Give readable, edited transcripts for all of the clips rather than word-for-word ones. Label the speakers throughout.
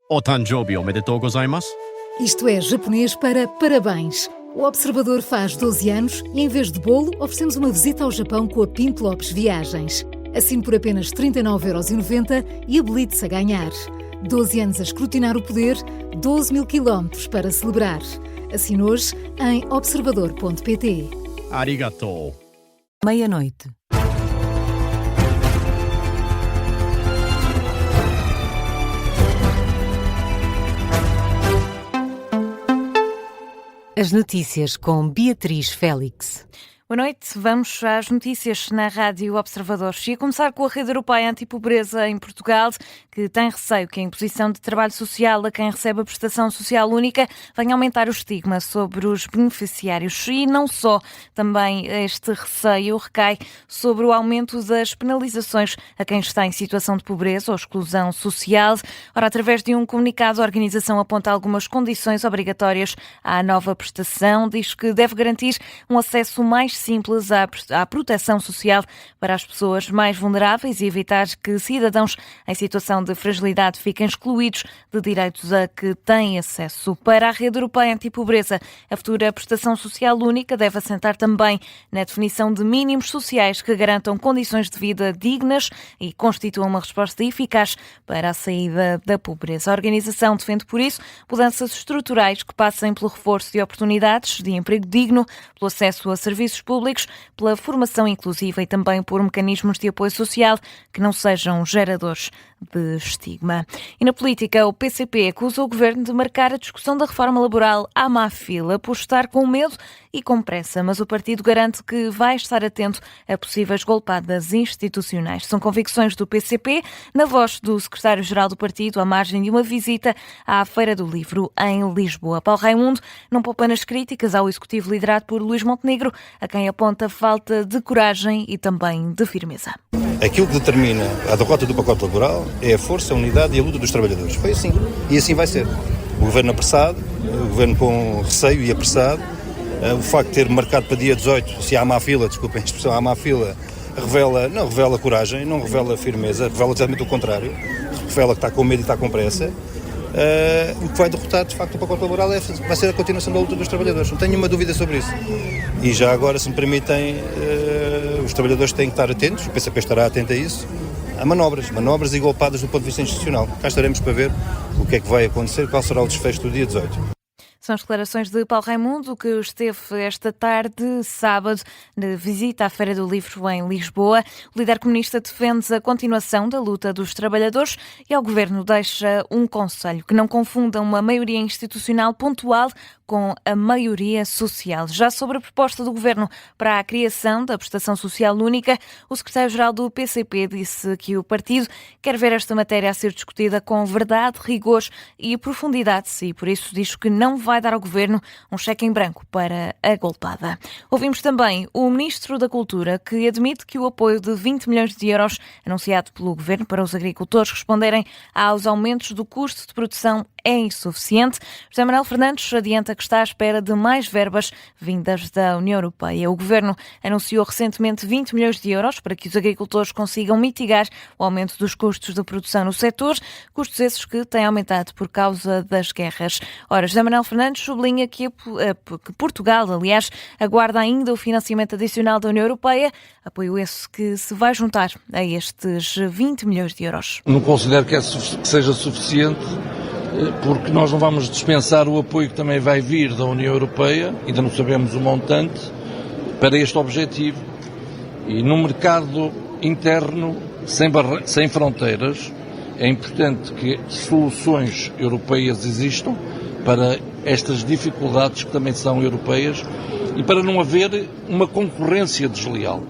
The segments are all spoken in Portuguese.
Speaker 1: O Tanjobi omedetou gozaimasu.
Speaker 2: Isto é japonês para parabéns. O Observador faz 12 anos e, em vez de bolo, oferecemos uma visita ao Japão com a Pinto Lopes Viagens. Assine por apenas 39,90€ e habilite-se a ganhar. 12 anos a escrutinar o poder, 12 mil quilómetros para celebrar. Assine hoje em observador.pt.
Speaker 1: Arigatou.
Speaker 3: Meia-noite. As notícias com Beatriz Félix.
Speaker 4: Boa noite, vamos às notícias na Rádio Observador. E a começar com a Rede Europeia Antipobreza em Portugal, que tem receio que a imposição de trabalho social a quem recebe a prestação social única venha aumentar o estigma sobre os beneficiários. E não só, também este receio recai sobre o aumento das penalizações a quem está em situação de pobreza ou exclusão social. Ora, através de um comunicado, a organização aponta algumas condições obrigatórias à nova prestação. Diz que deve garantir um acesso mais simples à proteção social para as pessoas mais vulneráveis e evitar que cidadãos em situação de fragilidade fiquem excluídos de direitos a que têm acesso. Para a Rede Europeia Antipobreza, a futura prestação social única deve assentar também na definição de mínimos sociais que garantam condições de vida dignas e constituam uma resposta eficaz para a saída da pobreza. A organização defende, por isso, mudanças estruturais que passem pelo reforço de oportunidades de emprego digno, pelo acesso a serviços públicos, pela formação inclusiva e também por mecanismos de apoio social que não sejam geradores de estigma. E na política, o PCP acusa o governo de marcar a discussão da reforma laboral à má fila por estar com medo e com pressa, mas o partido garante que vai estar atento a possíveis golpadas institucionais. São convicções do PCP, na voz do secretário-geral do partido, à margem de uma visita à Feira do Livro em Lisboa. Paulo Raimundo não poupa nas críticas ao executivo liderado por Luís Montenegro, a quem aponta falta de coragem e também de firmeza.
Speaker 5: Aquilo que determina a derrota do pacote laboral é a força, a unidade e a luta dos trabalhadores. Foi assim. E assim vai ser. O governo apressado, o governo com receio e apressado, o facto de ter marcado para dia 18, se há má fila, desculpem a expressão, há má fila, não revela coragem, não revela firmeza, revela exatamente o contrário, revela que está com medo e está com pressa. O que vai derrotar, de facto, o pacote laboral vai ser a continuação da luta dos trabalhadores. Não tenho nenhuma dúvida sobre isso. E já agora, se me permitem, os trabalhadores têm que estar atentos, o PCP estará atento a isso, a manobras e golpadas do ponto de vista institucional. Cá estaremos para ver o que é que vai acontecer, qual será o desfecho do dia 18.
Speaker 4: São as declarações de Paulo Raimundo, que esteve esta tarde, sábado, de visita à Feira do Livro em Lisboa. O líder comunista defende a continuação da luta dos trabalhadores e ao governo deixa um conselho: que não confundam uma maioria institucional pontual com a maioria social. Já sobre a proposta do governo para a criação da prestação social única, o secretário-geral do PCP disse que o partido quer ver esta matéria a ser discutida com verdade, rigor e profundidade e, por isso, diz que não vai dar ao governo um cheque em branco para a golpada. Ouvimos também o ministro da Cultura, que admite que o apoio de 20 milhões de euros anunciado pelo governo para os agricultores responderem aos aumentos do custo de produção é insuficiente. José Manuel Fernandes adianta que está à espera de mais verbas vindas da União Europeia. O governo anunciou recentemente 20 milhões de euros para que os agricultores consigam mitigar o aumento dos custos de produção no setor, custos esses que têm aumentado por causa das guerras. Ora, José Manuel Fernandes sublinha que Portugal, aliás, aguarda ainda o financiamento adicional da União Europeia, apoio esse que se vai juntar a estes 20 milhões de euros.
Speaker 6: Não considero que seja suficiente, porque nós não vamos dispensar o apoio que também vai vir da União Europeia, ainda não sabemos o montante, para este objetivo. E no mercado interno, sem fronteiras, é importante que soluções europeias existam para estas dificuldades que também são europeias e para não haver uma concorrência desleal.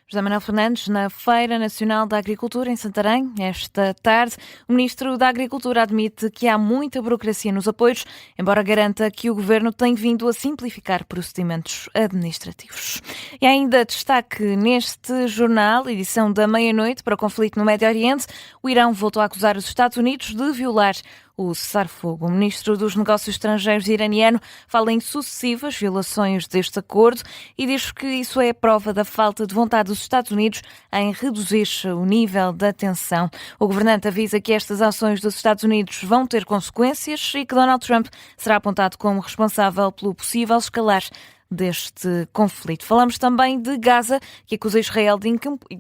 Speaker 4: José Manuel Fernandes, na Feira Nacional da Agricultura em Santarém, esta tarde, o Ministro da Agricultura admite que há muita burocracia nos apoios, embora garanta que o Governo tem vindo a simplificar procedimentos administrativos. E ainda destaque neste jornal, edição da meia-noite, para o conflito no Médio Oriente, o Irão voltou a acusar os Estados Unidos de violar o cessar-fogo. O ministro dos Negócios Estrangeiros iraniano fala em sucessivas violações deste acordo e diz que isso é prova da falta de vontade dos Estados Unidos em reduzir o nível da tensão. O governante avisa que estas ações dos Estados Unidos vão ter consequências e que Donald Trump será apontado como responsável pelo possível escalar deste conflito. Falamos também de Gaza, que acusa Israel de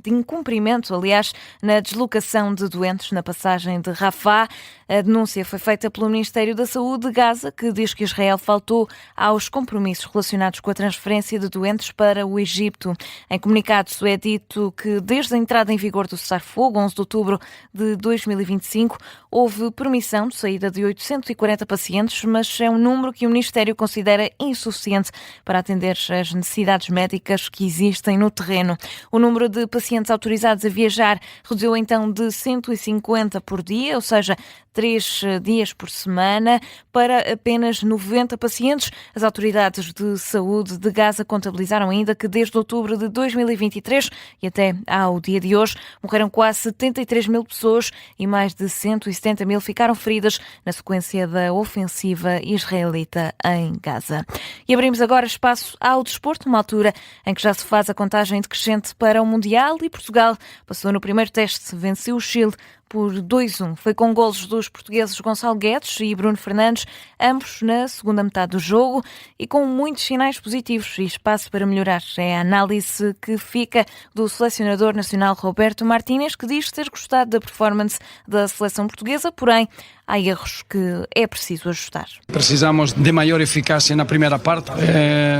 Speaker 4: incumprimento, aliás, na deslocação de doentes na passagem de Rafah. A denúncia foi feita pelo Ministério da Saúde de Gaza, que diz que Israel faltou aos compromissos relacionados com a transferência de doentes para o Egito. Em comunicado é dito que desde a entrada em vigor do cessar-fogo, 11 de outubro de 2025, houve permissão de saída de 840 pacientes, mas é um número que o Ministério considera insuficiente para atender as necessidades médicas que existem no terreno. O número de pacientes autorizados a viajar reduziu então de 150 por dia, ou seja, 3 dias por semana, para apenas 90 pacientes. As autoridades de saúde de Gaza contabilizaram ainda que desde outubro de 2023 e até ao dia de hoje morreram quase 73 mil pessoas e mais de 170 mil ficaram feridas na sequência da ofensiva israelita em Gaza. E abrimos agora espaço ao desporto, numa altura em que já se faz a contagem decrescente para o Mundial e Portugal passou no primeiro teste, venceu o Chile por 2-1. Foi com golos dos portugueses Gonçalo Guedes e Bruno Fernandes, ambos na segunda metade do jogo e com muitos sinais positivos e espaço para melhorar. É a análise que fica do selecionador nacional Roberto Martínez, que diz ter gostado da performance da seleção portuguesa, porém há erros que é preciso ajustar.
Speaker 7: Precisamos de maior eficácia na primeira parte,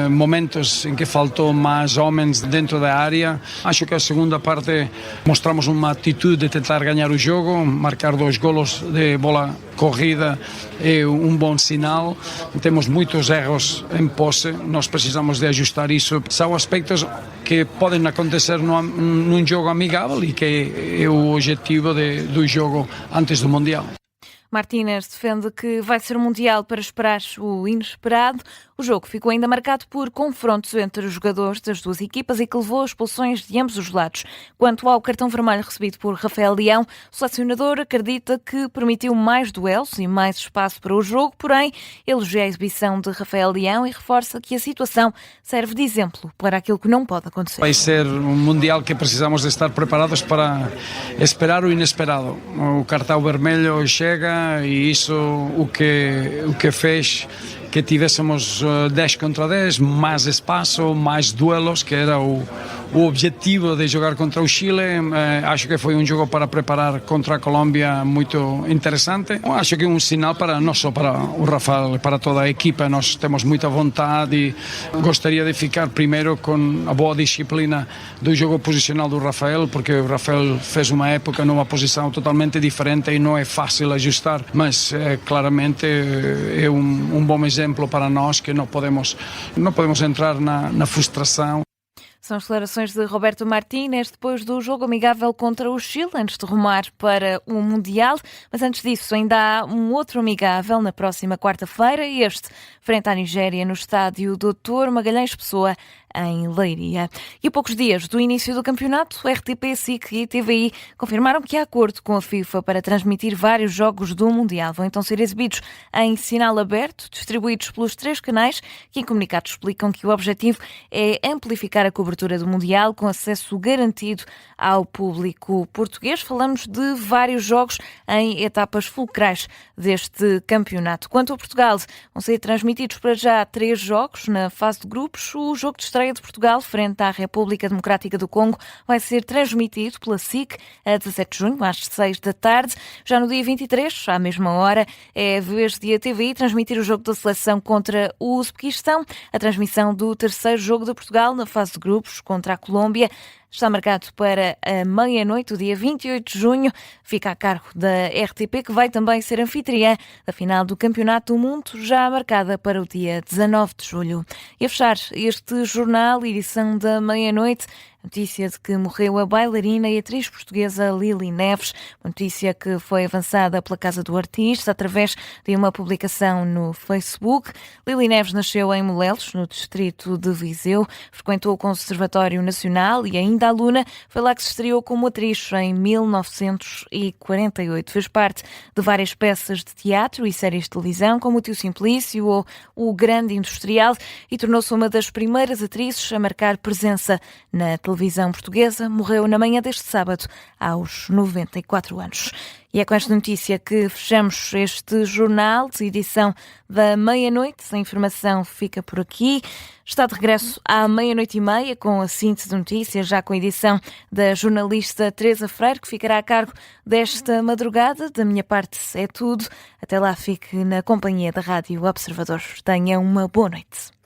Speaker 7: momentos em que faltou mais homens dentro da área. Acho que a segunda parte mostramos uma atitude de tentar ganhar o jogo, marcar 2 golos de bola corrida é um bom sinal. Temos muitos erros em posse, nós precisamos de ajustar isso. São aspectos que podem acontecer num jogo amigável e que é o objetivo do jogo antes do Mundial.
Speaker 4: Martínez defende que vai ser um Mundial para esperar o inesperado. O jogo ficou ainda marcado por confrontos entre os jogadores das duas equipas e que levou a expulsões de ambos os lados. Quanto ao cartão vermelho recebido por Rafael Leão, o selecionador acredita que permitiu mais duelos e mais espaço para o jogo, porém elogia a exibição de Rafael Leão e reforça que a situação serve de exemplo para aquilo que não pode acontecer.
Speaker 7: Vai ser um Mundial que precisamos de estar preparados para esperar o inesperado. O cartão vermelho chega e isso o que fez que tivéssemos 10 contra 10, mais espaço, mais duelos, que era o objetivo de jogar contra o Chile. Acho que foi um jogo para preparar contra a Colômbia muito interessante. Acho que é um sinal para não só para o Rafael, para toda a equipa. Nós temos muita vontade e gostaria de ficar primeiro com a boa disciplina do jogo posicional do Rafael, porque o Rafael fez uma época numa posição totalmente diferente e não é fácil ajustar, mas claramente é um bom exemplo para nós que não podemos entrar na frustração.
Speaker 4: São as declarações de Roberto Martínez depois do jogo amigável contra o Chile, antes de rumar para o Mundial. Mas antes disso, ainda há um outro amigável na próxima quarta-feira, este frente à Nigéria no estádio Dr. Magalhães Pessoa, em Leiria. E a poucos dias do início do campeonato, RTP, SIC e TVI confirmaram que há acordo com a FIFA para transmitir vários jogos do Mundial. Vão então ser exibidos em sinal aberto, distribuídos pelos 3 canais, que em comunicado explicam que o objetivo é amplificar a cobertura do Mundial com acesso garantido ao público português. Falamos de vários jogos em etapas fulcrais deste campeonato. Quanto a Portugal, vão ser transmitidos para já 3 jogos na fase de grupos. O jogo de estreia de Portugal frente à República Democrática do Congo vai ser transmitido pela SIC a 17 de junho, às 6 da tarde. Já no dia 23, à mesma hora, é a vez de a TVI transmitir o jogo da seleção contra o Uzbequistão. A transmissão do 3º jogo de Portugal na fase de grupos contra a Colômbia está marcado para a meia-noite, o dia 28 de junho. Fica a cargo da RTP, que vai também ser anfitriã da final do Campeonato do Mundo, já marcada para o dia 19 de julho. E a fechar este jornal, edição da meia-noite, notícia de que morreu a bailarina e atriz portuguesa Lili Neves, uma notícia que foi avançada pela Casa do Artista através de uma publicação no Facebook. Lili Neves nasceu em Molelos, no distrito de Viseu, frequentou o Conservatório Nacional e, ainda aluna, foi lá que se estreou como atriz em 1948. Fez parte de várias peças de teatro e séries de televisão, como O Tio Simplício ou O Grande Industrial, e tornou-se uma das primeiras atrizes a marcar presença na televisão portuguesa. Morreu na manhã deste sábado, aos 94 anos. E é com esta notícia que fechamos este jornal de edição da meia-noite. A informação fica por aqui. Está de regresso à 00:30 com a síntese de notícias, já com a edição da jornalista Teresa Freire, que ficará a cargo desta madrugada. Da minha parte é tudo. Até lá, fique na companhia da Rádio Observador. Tenha uma boa noite.